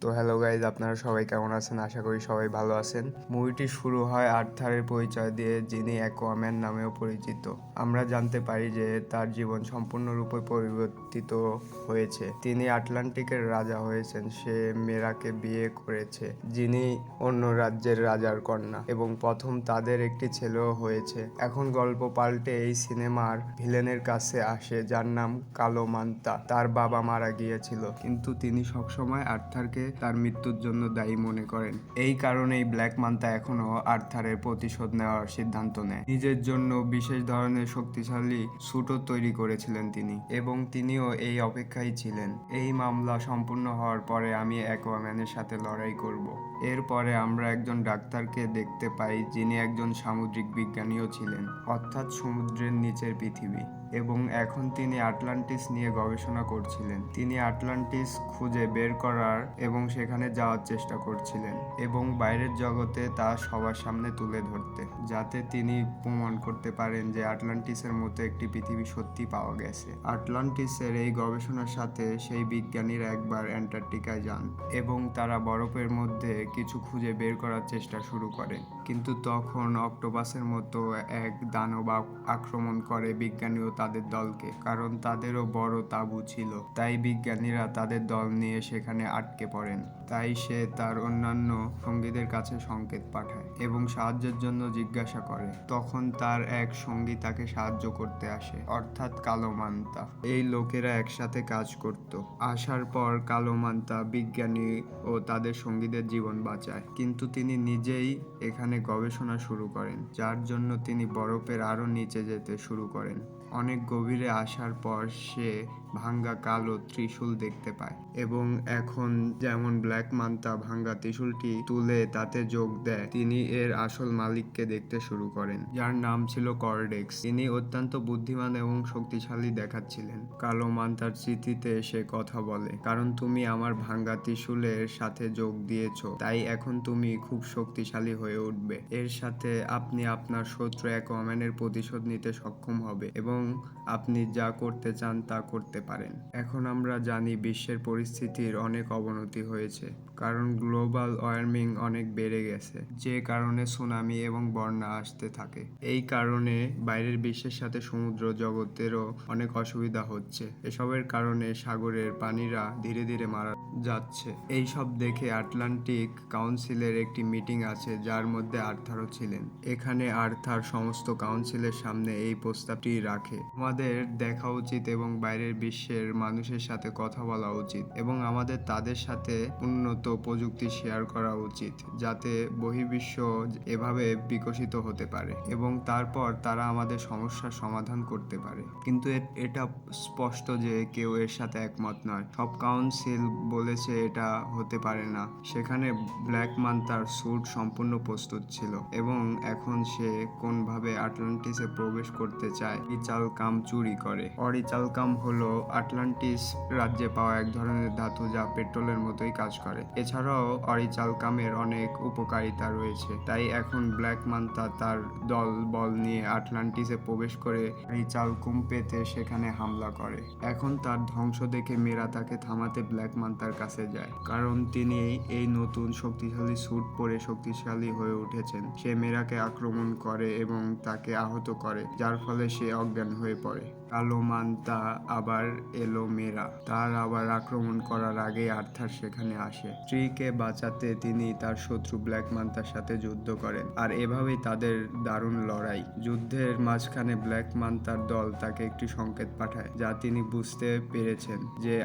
তো hello guys, আপনারা সবাই কেমন আছেন? আশা করি সবাই ভালো আছেন। মুভিটি শুরু হয় আর্থারের পরিচয় দিয়ে, যিনি অ্যাকোয়াম্যান নামেও পরিচিত। আমরা জানতে পারি যে তার জীবন সম্পূর্ণরূপে পরিবর্তিত হয়েছে। তিনি আটলান্টিকের রাজা হয়েছেন। সে মেরাকে বিয়ে করেছে, যিনি অন্য রাজ্যের রাজার কন্যা, এবং প্রথম তাদের একটি ছেলেও হয়েছে। এখন গল্প পাল্টে এই সিনেমার ভিলেনের কাছে আসে, যার নাম কালো মান্তা। তার বাবা মারা গিয়েছিল, কিন্তু তিনি সবসময় আর্থারকে তার মৃত্যুর জন্য দায়ী মনে করেন। এই কারণেই ব্ল্যাক মান্তা এখনো আর্থারের প্রতিশোধ নেওয়ার সিদ্ধান্ত নেয়। নিজের জন্য বিশেষ ধরনের শক্তিশালী স্যুটও তৈরি করেছিলেন তিনি, এবং তিনিও এই অপেক্ষায় ছিলেন। এই মামলা সম্পূর্ণ হওয়ার পরে আমি অ্যাকোয়াম্যানের সাথে লড়াই করব। এরপরে আমরা একজন ডাক্তারকে দেখতে পাই, যিনি একজন সামুদ্রিক বিজ্ঞানীও ছিলেন, অর্থাৎ সমুদ্রের নিচের পৃথিবী, এবং এখন তিনি আটলান্টিস নিয়ে গবেষণা করছিলেন। তিনি আটলান্টিস খুঁজে বের করার এবং সেখানে যাওয়ার চেষ্টা করছিলেন, এবং বাইরের জগতে তা সবার সামনে তুলে ধরতে, যাতে তিনি প্রমাণ করতে পারেন যে আটলান্টিসের মতো একটি পৃথিবী সত্যি পাওয়া গেছে। আটলান্টিসের এই গবেষণার সাথে সেই বিজ্ঞানীরা একবার অ্যান্টার্কটিকায় যান, এবং তারা বরফের মধ্যে কিছু খুঁজে বের করার চেষ্টা শুরু করেন। কিন্তু তখন অক্টোপাসের মতো এক দানব আক্রমণ করে বিজ্ঞানী ও তাদের দলকে, কারণ তাদেরও বড় তাঁবু ছিল। তাই বিজ্ঞানীরা তাদের দল নিয়ে সেখানে আটকে পড়েন। তাই সে তার অন্যান্য সঙ্গীদের কাছে সংকেত পাঠায় এবং সাহায্যের জন্য জিজ্ঞাসা করে। তখন তার এক সঙ্গী তাকে সাহায্য করতে আসে, অর্থাৎ কালো মান্তা। এই লোকেরা একসাথে কাজ করত। আসার পর কালো মান্তা বিজ্ঞানী ও তাদের সঙ্গীদের জীবন বাঁচায়, কিন্তু তিনি নিজেই এখানে গবেষণা শুরু করেন, যার জন্য তিনি বরফের আরও নিচে যেতে শুরু করেন। অনেক গভীরে আসার পর সে ভাঙ্গা কালো ত্রিশূল দেখতে পায়, এবং এখন যেমন ব্ল্যাক মান্তা ভাঙ্গা ত্রিশূলটি তুলে তাতে যোগ দেয়, তিনি এর আসল মালিককে দেখতে শুরু করেন, যার নাম ছিল কর্ডেক্স। তিনি অত্যন্ত বুদ্ধিমান এবং শক্তিশালী দেখাচ্ছিলেন। কালো মান্তার স্মৃতিতে সে কথা বলে, কারণ তুমি আমার ভাঙ্গা ত্রিশূলের সাথে যোগ দিয়েছ, তাই এখন তুমি খুব শক্তিশালী হয়ে উঠবে। এর সাথে আপনি আপনার শত্রু অ্যাকোয়াম্যানের প্রতিশোধ নিতে সক্ষম হবে, এবং আপনি যা করতে চান তা করতে পারেন। এখন আমরা জানি বিশ্বের পরিস্থিতির অনেক অবনতি হয়েছে, কারণ গ্লোবাল ওয়ার্মিং অনেক বেড়ে গেছে, যে কারণে সুনামি এবং বন্যা আসতে থাকে। এই কারণে বাইরের বিশ্বের সাথে সমুদ্র জগতেরও অনেক অসুবিধা হচ্ছে। এসবের কারণে সাগরের পানিরা ধীরে ধীরে মারা যাচ্ছে। এই সব দেখে আটলান্টিক কাউন্সিলের একটি মিটিং আছে, যার মধ্যে আর্থারও ছিলেন। এখানে আর্থার সমস্ত কাউন্সিলের সামনে এই প্রস্তাবটি রাখে, আমাদের দেখা উচিত এবং বাইরের বিশ্বের মানুষের সাথে কথা বলা উচিত, এবং আমাদের তাদের সাথে উন্নত প্রযুক্তি শেয়ার করা উচিত, যাতে বহির্বিশ্ব এভাবে বিকশিত হতে পারে এবং তারপর তারা আমাদের সমস্যার সমাধান করতে পারে। কিন্তু এটা স্পষ্ট যে কেউ এর সাথে একমত নয়। সব কাউন্সিল বলেছে এটা হতে পারে না। সেখানে ব্ল্যাক মান্তার স্যুট সম্পূর্ণ প্রস্তুত ছিল, এবং এখন সে কোনভাবে আটলান্টিসে প্রবেশ করতে চায়। অরিচালকাম চুরি করে। অরিচালকাম হলো আটলান্টিস রাজ্যে পাওয়া এক ধরনের ধাতু, যা পেট্রোলের মতোই কাজ করে। এছাড়াও অরিচালকামের অনেক উপকারিতা রয়েছে। তাই এখন ব্ল্যাক মান্তা তার দল বল নিয়ে আটলান্টিসে প্রবেশ করে অরিচালকুম পেতে সেখানে হামলা করে। এখন তার ধ্বংস দেখে মেরা তাকে থামাতে ব্ল্যাক মান্তার কাছে যায়, কারণ তিনি এই নতুন শক্তিশালী স্যুট পরে শক্তিশালী হয়ে উঠেছেন। সে মেরাকে আক্রমণ করে এবং তাকে আহত করে, যার ফলে সে অজ্ঞান হয়ে পড়ে। কালো মান্তা আবার এলো মেরা তার আবার আক্রমণ করার আগে আর্থার সেখানে আসে। স্ত্রীকে বাঁচাতে তিনি তার শত্রু ব্ল্যাক মান্তার সাথে যুদ্ধ করেন, আর এভাবেই তাদের দারুণ লড়াই। যুদ্ধের মাঝখানে ব্ল্যাক মান্তার দল তাকে একটি সংকেত পাঠায়, যা তিনি বুঝতে পেরেছেন যে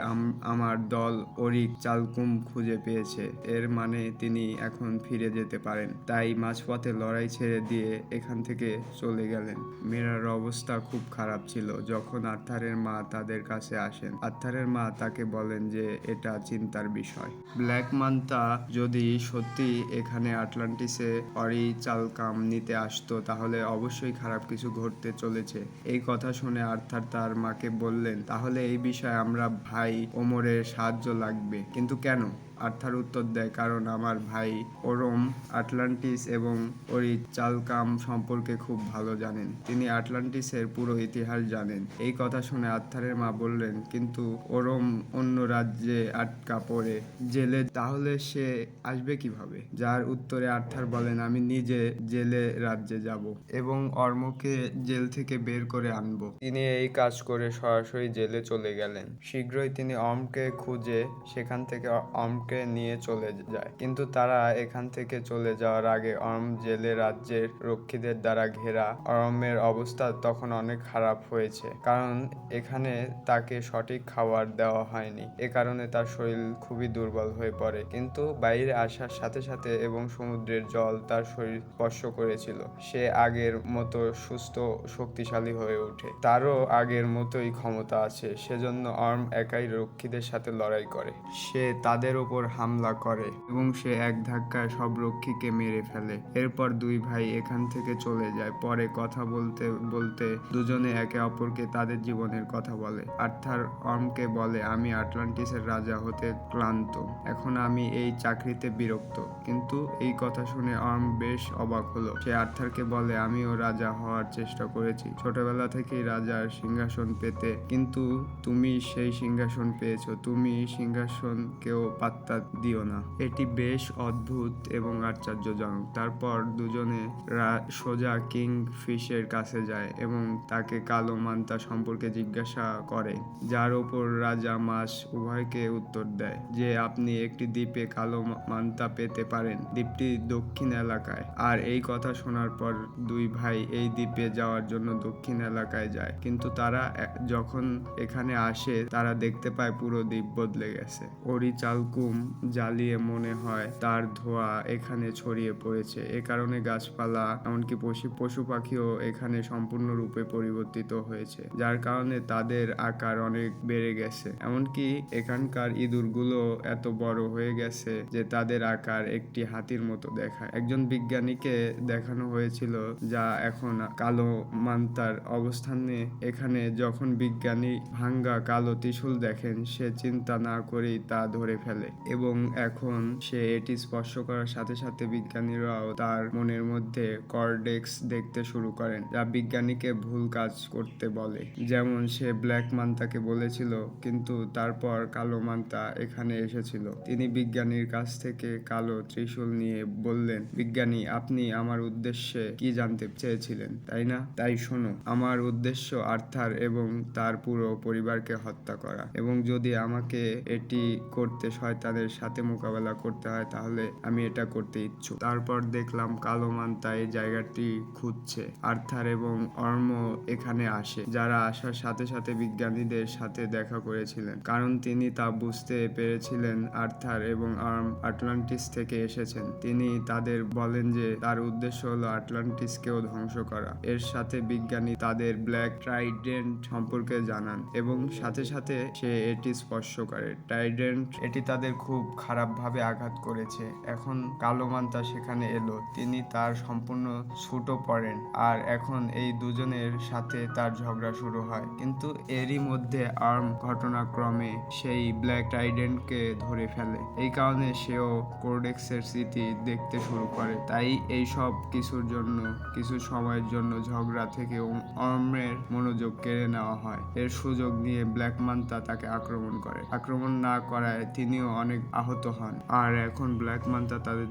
আমার দল অরিক চালকুম খুঁজে পেয়েছে। এর মানে তিনি এখন ফিরে যেতে পারেন। তাই মাঝপথে লড়াই ছেড়ে দিয়ে এখান থেকে চলে গেলেন। মেরার অবস্থা খুব খারাপ ছিল। যখন আর্থারের মা তাদের কাছে আসেন, আর্থারের মা তাকে বলেন যে এটা চিন্তার বিষয়। ব্ল্যাক মান্তা যদি সত্যি এখানে আটলান্টিসে অরিচালকাম নিতে আসতো, তাহলে অবশ্যই খারাপ কিছু ঘটতে চলেছে। এই কথা শুনে আর্থার তার মাকে বললেন, তাহলে এই বিষয়ে আমরা ভাই ওমরের সাহায্য লাগবে। কিন্তু কেন? আর্থার উত্তর দেয়, কারণ আমার ভাই ওরম আটলান্টিস এবং অরিচালকাম সম্পর্কে খুব ভালো জানেন। তিনি আটলান্টিসের পুরো ইতিহাস জানেন। এই কথা শুনে আর্থারের মা বললেন, কিন্তু ওরম অন্য রাজ্যে আটকা পড়ে জেলে, তাহলে সে আসবে কিভাবে? যার উত্তরে আর্থার বলেন, আমি নিজে জেলে রাজ্যে যাব এবং অর্মকে জেল থেকে বের করে আনব। তিনি এই কাজ করে সরাসরি জেলে চলে গেলেন। শীঘ্রই তিনি অর্মকে খুঁজে সেখান থেকে অর্মকে নিয়ে চলে যায়, কিন্তু তারা এখান থেকে চলে যাওয়ার আগে অর্ম জেলে রাজ্যের রক্ষীদের দ্বারা ঘেরা। অর্মের অবস্থা তখন অনেক খারাপ হয়েছে, কারণ এখানে তাকে সঠিক খাবার দেওয়া হয়নি। এ কারণে তার শরীর খুবই দুর্বল হয়ে পড়ে, কিন্তু বাইরে আসার সাথে সাথে এবং সমুদ্রের জল তার শরীর স্পর্শ করেছিল, সে আগের মতো সুস্থ শক্তিশালী হয়ে ওঠে। তারও আগের মতোই ক্ষমতা আছে, সেজন্য অর্ম একাই রক্ষীদের সাথে লড়াই করে। সে তাদের ওপর হামলা করে এবং সে এক ধাক্কায় সব রক্ষীকে মেরে ফেলে। এরপর দুই ভাই এখান থেকে চলে যায়। পরে কথা বলতে বলতে দুজনে একে অপরকে তাদের জীবনের কথা বলে। আর্থার অর্মকে বলে, আমি আটলান্টিসের রাজা হতে ক্লান্ত, এখন আমি এই চাকরিতে বিরক্ত। কিন্তু এই কথা শুনে অর্ম বেশ অবাক হলো। সে আর্থারকে বলে, আমিও রাজা হওয়ার চেষ্টা করেছি, ছোটবেলা থেকেই রাজার সিংহাসন পেতে, কিন্তু তুমি সেই সিংহাসন পেয়েছো, তুমি সিংহাসনকেও পাত্তা দিও না। এটি বেশ অদ্ভুত এবং আশ্চর্যজনক। তারপর দুজনে সোজা কিং ফিশের কাছে যায় এবং তাকে কালো মান্তা সম্পর্কে জিজ্ঞাসা করে, যার ওপর রাজা মাছ উভয়কে উত্তর দেয় যে আপনি একটি দ্বীপে কালো মান্তা পেতে পারেন, দ্বীপটি দক্ষিণ এলাকায়। আর এই কথা শোনার পর দুই ভাই এই দ্বীপে যাওয়ার জন্য দক্ষিণ এলাকায় যায়, কিন্তু তারা যখন এখানে আসে তারা দেখতে পায় পুরো দ্বীপ বদলে গেছে। অরিচালকুম জ্বালিয়ে মনে হয় তার ধোঁয়া এখানে ছড়িয়ে পড়েছে। এ কারণে গাছপালা এমনকি পশু পাখিও এখানে সম্পূর্ণরূপে পরিবর্তিত হয়েছে, যার কারণে তাদের আকার অনেক বেড়ে গেছে। এমনকি এখানকার ইঁদুরগুলো এত বড় হয়ে গেছে যে তাদের আকার একটি হাতির মতো দেখায়। একজন বিজ্ঞানীকে দেখানো হয়েছিল যা এখন কালো মান্তার অবস্থানে। এখানে যখন বিজ্ঞানী ভাঙ্গা কালো ত্রিশূল দেখেন, সে চিন্তা না করেই তা ধরে ফেলে এবং এখন সে এটি স্পর্শ করার সাথে সাথে বিজ্ঞানীরাও তার মনের মধ্যে কর্ডেক্স দেখতে শুরু করেন, যা বিজ্ঞানীকে ভুল কাজ করতে বলে। যেমন সে ব্ল্যাক মান্তাকে বলেছিল, কিন্তু তারপর কালো মান্তা এখানে এসেছিল। তিনি বিজ্ঞানীর কাছ থেকে কালো ত্রিশূল নিয়ে বললেন, বিজ্ঞানী, আপনি আমার উদ্দেশ্যে কি জানতে চেয়েছিলেন, তাই না? তাই শোনো, আমার উদ্দেশ্য আর্থার এবং তার পুরো পরিবারকে হত্যা করা, এবং যদি আমাকে এটি করতে শয়তানের সাথে মোকাবেলা করতে হয় তাহলে আমি এটা করতে ইচ্ছুক। তারপর দেখলাম কালো মান্তা এই জায়গাটি খুঁজছে। আর্থার এবং অর্ম এখানে আসে, যারা আসার সাথে সাথে বিজ্ঞানীদের সাথে দেখা করেছিলেন, কারণ তিনি তা বুঝতে পেরেছিলেন আর্থার এবং অর্ম আটলান্টিস থেকে এসেছেন। তিনি তাদের বলেন যে তার উদ্দেশ্য হলো আটলান্টিসকেও ধ্বংস করা। এর সাথে বিজ্ঞানী তাদের ব্ল্যাক ট্রাইডেন্ট সম্পর্কে জানান এবং সাথে সাথে সে এটি স্পর্শ করে। ট্রাইডেন্ট এটি তাদের খুব খারাপভাবে আঘাত করেছে। এখন কালো মান্তা সেখানে এলো, তিনি তার সম্পূর্ণ স্যুটও পরেন, আর এখন এই দুজনের সাথে তার ঝগড়া শুরু হয়। কিন্তু এরই মধ্যে আর্ম ঘটনাক্রমে সেই ব্ল্যাক ট্রাইডেন্টকে ধরে ফেলে। এই কারণে সেও কোর্ডেক্সের স্মৃতি দেখতে শুরু করে। তাই এই সব কিছুর জন্য কিছু সময়ের জন্য ঝগড়া থেকে অর্মের মনোযোগ কেড়ে নেওয়া হয়। এর সুযোগ নিয়ে ব্ল্যাক মান্তা তাকে আক্রমণ করে। আক্রমণ না করায় তিনিও অনেক আহত হন, আর এখন ব্ল্যাক মান্তা তাদের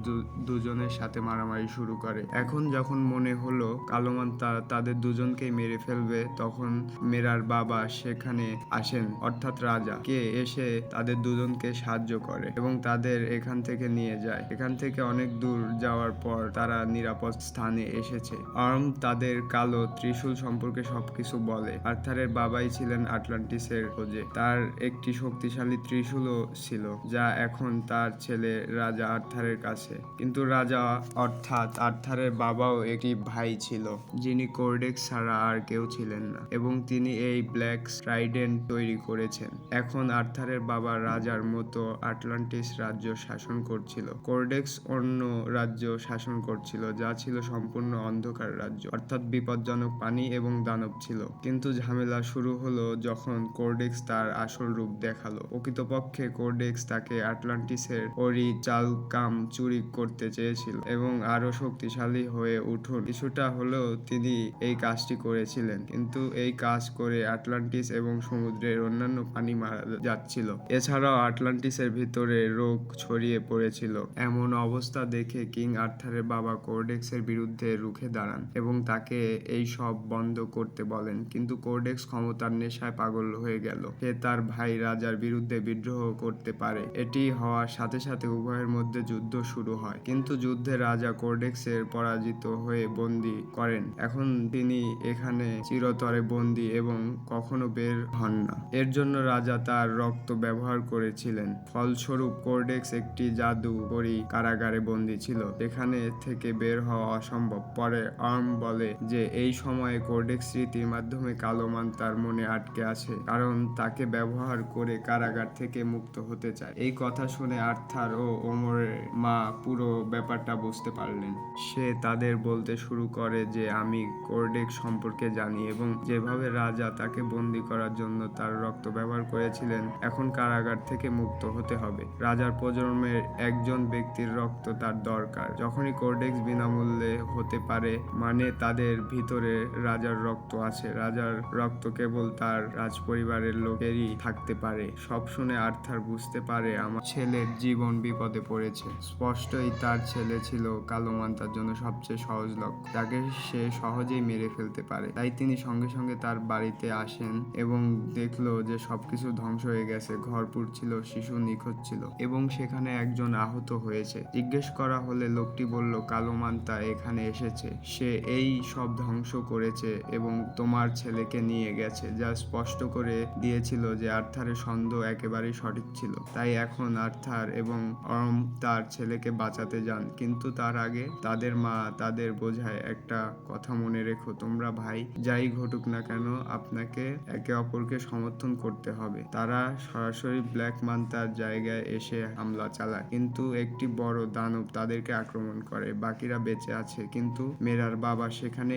দুজনের সাথে মারামারি শুরু করে। এখন যখন মনে হলো কালো মান্তা তাদের দুজনকেই মেরে ফেলবে, তখন মেরার বাবা সেখানে আসেন, অর্থাৎ রাজা, কে এসে তাদের দুজনকে সাহায্য করে এবং তাদের এখান থেকে নিয়ে যায়। এখান থেকে অনেক দূর যাওয়ার পর তারা নিরাপদ স্থানে এসেছে। আর্ম তাদের কালো ত্রিশূল সম্পর্কে সবকিছু বলে। আর্থারের বাবাই ছিলেন আটলান্টিসের খোঁজে, তার একটি শক্তিশালী ত্রিশূলও ছিল, যা এখন তার ছেলে রাজা আর্থারের কাছে। কিন্তু রাজা অর্থাৎ আর্থারের বাবাও একটি ভাই ছিল, যিনি কোর্ডেক্স ছাড়া আর কেউ ছিলেন না, এবং তিনি এই ব্ল্যাক ট্রাইডেন্ট তৈরি করেছেন। এখন আর্থারের বাবা রাজার মতো আটলান্টিস রাজ্য শাসন করছিল। কোর্ডেক্স অন্য রাজ্য শাসন করছিল, যা ছিল সম্পূর্ণ অন্ধকার রাজ্য, অর্থাৎ বিপজ্জনক পানি এবং দানব ছিল। কিন্তু ঝামেলা শুরু হলো যখন কোর্ডেক্স তার আসল রূপ দেখালো। প্রকৃতপক্ষে কোর্ডেক্স তাকে থেকে আটলান্টিসের অরিচালকাম চুরি করতে চেয়েছিল এবং আরো শক্তিশালী হয়ে উঠুন। কিছুটা হলেও তিনি এই কাজটি করেছিলেন, কিন্তু এই কাজ করে আটলান্টিস এবং সমুদ্রের অন্যান্য পানি মারা যাচ্ছিল। এছাড়াও আটলান্টিসের ভিতরে রোগ ছড়িয়ে পড়েছিল। এমন অবস্থা দেখে কিং আর্থারের বাবা কোর্ডেক্সের বিরুদ্ধে রুখে দাঁড়ান এবং তাকে এই সব বন্ধ করতে বলেন, কিন্তু কোর্ডেক্স ক্ষমতার নেশায় পাগল হয়ে গেল। সে তার ভাই রাজার বিরুদ্ধে বিদ্রোহ করতে পারে। এটি হওয়ার সাথে সাথে উভয়ের মধ্যে যুদ্ধ শুরু হয়, কিন্তু যুদ্ধে রাজা কোর্ডেক্সের পরাজিত হয়ে বন্দী করেন। এখন তিনি এখানে চিরতরে বন্দী এবং কখনো বের হন না। এর জন্য রাজা তার রক্ত ব্যবহার করেছিলেন। ফলস্বরূপ কোর্ডেক্স একটি জাদুকরী কারাগারে বন্দী ছিল, যেখানে থেকে বের হওয়া অসম্ভব। পরে আর্ম বলে যে এই সময়ে কোর্ডেক্স স্মৃতির মাধ্যমে কালো মান তার মনে আটকে আছে, কারণ তাকে ব্যবহার করে কারাগার থেকে মুক্ত হতে চায়। এই কথা শুনে আর্থার ও ওমরের মা পুরো ব্যাপারটা বুঝতে পারলেন। সে তাদের বলতে শুরু করে যে আমি কোর্ডেক্স সম্পর্কে জানি এবং যেভাবে রাজা তাকে বন্দী করার জন্য তার রক্ত ব্যবহার করেছিলেন, এখন কারাগার থেকে মুক্ত হতে হবে। রাজার প্রজন্মের একজন ব্যক্তির রক্ত তার দরকার। যখনই কোর্ডেক্স বিনামূল্যে হতে পারে, মানে তাদের ভিতরে রাজার রক্ত আছে। রাজার রক্ত কেবল তার রাজপরিবারের লোকেরই থাকতে পারে। সব শুনে আর্থার বুঝতে পারে আমার ছেলের জীবন বিপদে পড়েছে। স্পষ্টই তার ছেলে ছিল কালো মান্তার জন্য সবচেয়ে সহজ লক্ষ্য, যাকে সে সহজেই মেরে ফেলতে পারে। তাই তিনি সঙ্গে সঙ্গে তার বাড়িতে আসেন এবং দেখলো যে সবকিছু ধ্বংস হয়ে গেছে। ঘর পুড়ছিল, শিশু নিখোঁজ ছিল এবং সেখানে একজন আহত হয়েছে। জিজ্ঞেস করা হলে লোকটি বলল, কালো মান্তা এখানে এসেছে, সে এই সব ধ্বংস করেছে এবং তোমার ছেলেকে নিয়ে গেছে, যা স্পষ্ট করে দিয়েছিল যে আর্থারের সন্দেহ একেবারেই সঠিক ছিল। তাই এখন আর্থার এবং অর্ম তার ছেলেকে বাঁচাতে যান, কিন্তু তার আগে তাদের মা তাদের বোঝায় একটা কথা মনে রেখো, তোমরা ভাই, যাই ঘটুক না কেন আপনাকে একে অপরকে সমর্থন করতে হবে। তারা সরাসরি ব্ল্যাক মান্তার জায়গায় এসে হামলা চালায়, কিন্তু একটি বড় দানব তাদেরকে আক্রমণ করে। বাকিরা বেঁচে আছে, কিন্তু মেরার বাবা সেখানে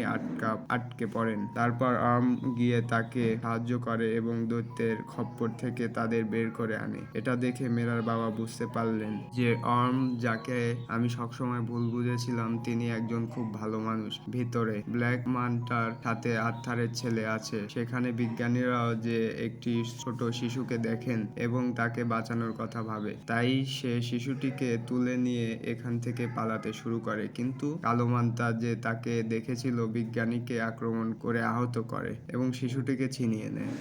আটকে পড়েন। তারপর আর্ম গিয়ে তাকে সাহায্য করে এবং দৈত্যের খপ্পর থেকে তাদের বের করে আনে। এটা দেখে মেরার বাবা বুঝতে পারলেন যে আর্ম, যাকে আমি সবসময় ভুল বুঝেছিলাম, তিনি একজন খুব ভালো মানুষ। ভিতরে ব্ল্যাক মান্টার সাথে আর্থারের ছেলে আছে। সেখানে বিজ্ঞানীরাও যে একটি ছোট শিশুকে দেখেন এবং তাকে বাঁচানোর কথা ভাবে। তাই সে শিশুটিকে তুলে নিয়ে এখান থেকে পালাতে শুরু করে, কিন্তু কালো মান্তা যে তাকে দেখেছিল বিজ্ঞানীকে আক্রমণ করে আহত করে এবং শিশুটিকে ছিনিয়ে নেয়।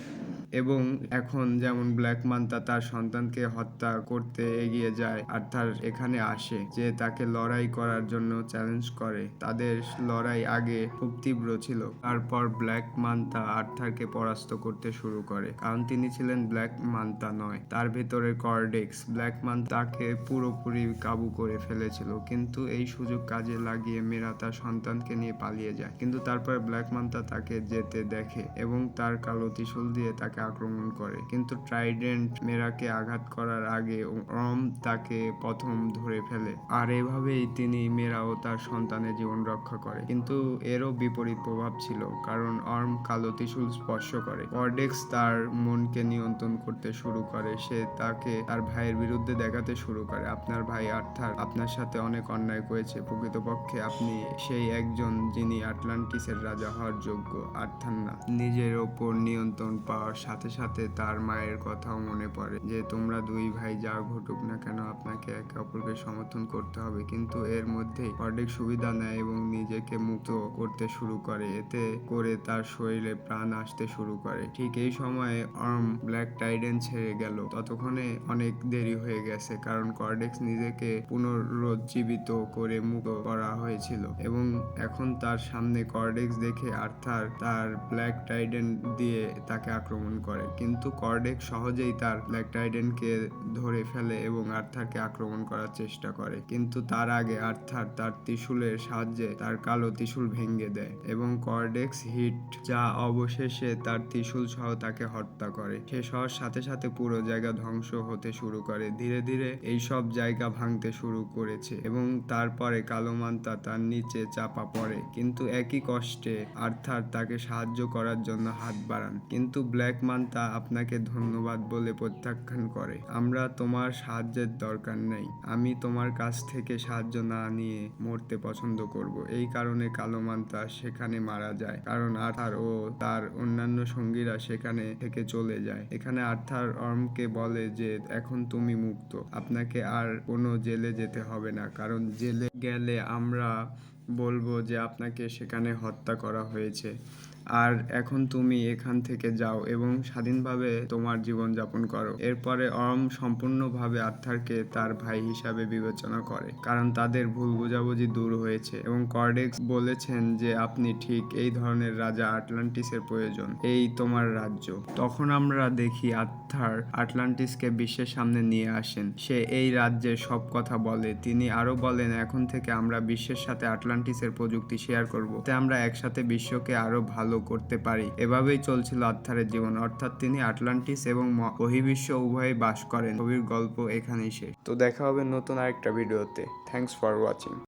এবং এখন যেমন ব্ল্যাক মান্তা তার সন্তানকে হত্যা করতে এগিয়ে যায়, আর্থার এখানে আসে যে তাকে লড়াই করার জন্য চ্যালেঞ্জ করে। তাদের লড়াই আগে খুব তীব্র ছিল। তারপর ব্ল্যাক মান্তা আর্থারকে পরাস্ত করতে শুরু করে, কারণ তিনি ছিলেন ব্ল্যাক মান্তা নয়, তার ভেতরে কর্ডেক্স। ব্ল্যাক মান্তাকে পুরোপুরি কাবু করে ফেলেছিল, কিন্তু এই সুযোগ কাজে লাগিয়ে মেরা তার সন্তানকে নিয়ে পালিয়ে যায়। কিন্তু তারপর ব্ল্যাক মান্তা তাকে যেতে দেখে এবং তার কালো ত্রিশূল দিয়ে তাকে আক্রমণ করে, কিন্তু ট্রাইডেন্ট মেরাকে আঘাত করার আগে অর্ম তাকে প্রথম ধরে ফেলে। আর এভাবেই তিনি মেরা ও তার সন্তানের জীবন রক্ষা করে। কিন্তু এরও বিপরীত প্রভাব ছিল, কারণ অর্ম কালো ত্রিশূল স্পর্শ করে। কর্ডেক্স তার মনকে নিয়ন্ত্রণ করতে শুরু করে। সে তাকে তার ভাইয়ের বিরুদ্ধে দেখাতে শুরু করে, আপনার ভাই আর্থার আপনার সাথে অনেক অন্যায় করেছে। প্রকৃতপক্ষে আপনি সেই একজন যিনি আটলান্টিসের রাজা হওয়ার যোগ্য, আর্থার না। নিজের ওপর নিয়ন্ত্রণ পাওয়ার সাথে সাথে তার মায়ের কথাও মনে পড়ে যে তোমরা দুই ভাই যা ঘটুক না কেন আপনাকে একে অপরকে সমর্থন করতে হবে। কিন্তু এর মধ্যেই কর্ডেক্স সুবিধা নেয় এবং নিজেকে মুক্ত করতে শুরু করে। এতে করে তার শরীরে প্রাণ আসতে শুরু করে। ঠিক এই সময়ে আর্ম ব্ল্যাক টাইডেন ছেড়ে গেল। ততক্ষণে অনেক দেরি হয়ে গেছে, কারণ কর্ডেক্স নিজেকে পুনরুজ্জীবিত করে মুক্ত করা হয়েছিল এবং এখন তার সামনে কর্ডেক্স দেখে আর্থার তার ব্ল্যাক টাইডেন দিয়ে তাকে আক্রমণ করে, কিন্তু কর্ডেক্স সহজেই তার ব্ল্যাক টাইডেনকে ধরে ফেলে এবং আর্থারকে আক্রমণ করার চেষ্টা করে। কিন্তু তার আগে আর্থার তার ত্রিশূলের সাহায্যে তার কালো ত্রিশূল ভেঙে দেয় এবং কর্ডেক্স হিট, যা অবশেষে তার ত্রিশূল সহ তাকে হত্যা করে। শেষ হওয়ার সাথে সাথে পুরো জায়গা ধ্বংস হতে শুরু করে। ধীরে ধীরে এই সব জায়গা ভাঙতে শুরু করেছে এবং তারপরে কালো মান্তা তার নিচে চাপা পড়ে। কিন্তু একই কষ্টে আর্থার তাকে সাহায্য করার জন্য হাত বাড়ান, কিন্তু ব্ল্যাক মান্তা আপনাকে ধন্যবাদ বলে প্রত্যাখ্যান করে। আমরা তোমার সাহায্যের দরকার নেই। আমি তোমার কাছ থেকে সাহায্য না নিয়ে মরতে পছন্দ করব। এই কারণে কালো মান্তা সেখানে মারা যায়, কারণ আর্থার ও তার অন্যান্য সঙ্গীরা সেখানে থেকে চলে যায়। এখানে আর্থার অর্মকে বলে যে এখন তুমি মুক্ত, আপনাকে আর কোনো জেলে যেতে হবে না, কারণ জেলে গেলে আমরা বলবো যে আপনাকে সেখানে হত্যা করা হয়েছে। আর এখন তুমি এখান থেকে যাও এবং স্বাধীনভাবে তোমার জীবনযাপন করো। এরপরে অর্ম সম্পূর্ণভাবে আর্থারকে তার ভাই হিসাবে বিবেচনা করে, কারণ তাদের ভুল বোঝাবুঝি দূর হয়েছে এবং কর্ডেক্স বলেছেন যে আপনি ঠিক এই ধরনের রাজা আটলান্টিসের প্রয়োজন, এই তোমার রাজ্য। তখন আমরা দেখি আর্থার আটলান্টিসকে বিশ্বের সামনে নিয়ে আসেন। সে এই রাজ্যের সব কথা বলে। তিনি আরো বলেন এখন থেকে আমরা বিশ্বের সাথে আটলান্টিসের প্রযুক্তি শেয়ার করব, তে আমরা একসাথে বিশ্বকে আরো ভালো করতে পারি। এভাবেই চলছিল আর্থারের জীবন, অর্থাৎ তিনি আটলান্টিস এবং বহির্বিশ্ব উভয়ে বাস করেন। ছবির গল্প এখানেই শেষ। তো দেখা হবে নতুন আরেকটা ভিডিওতে। Thanks for watching.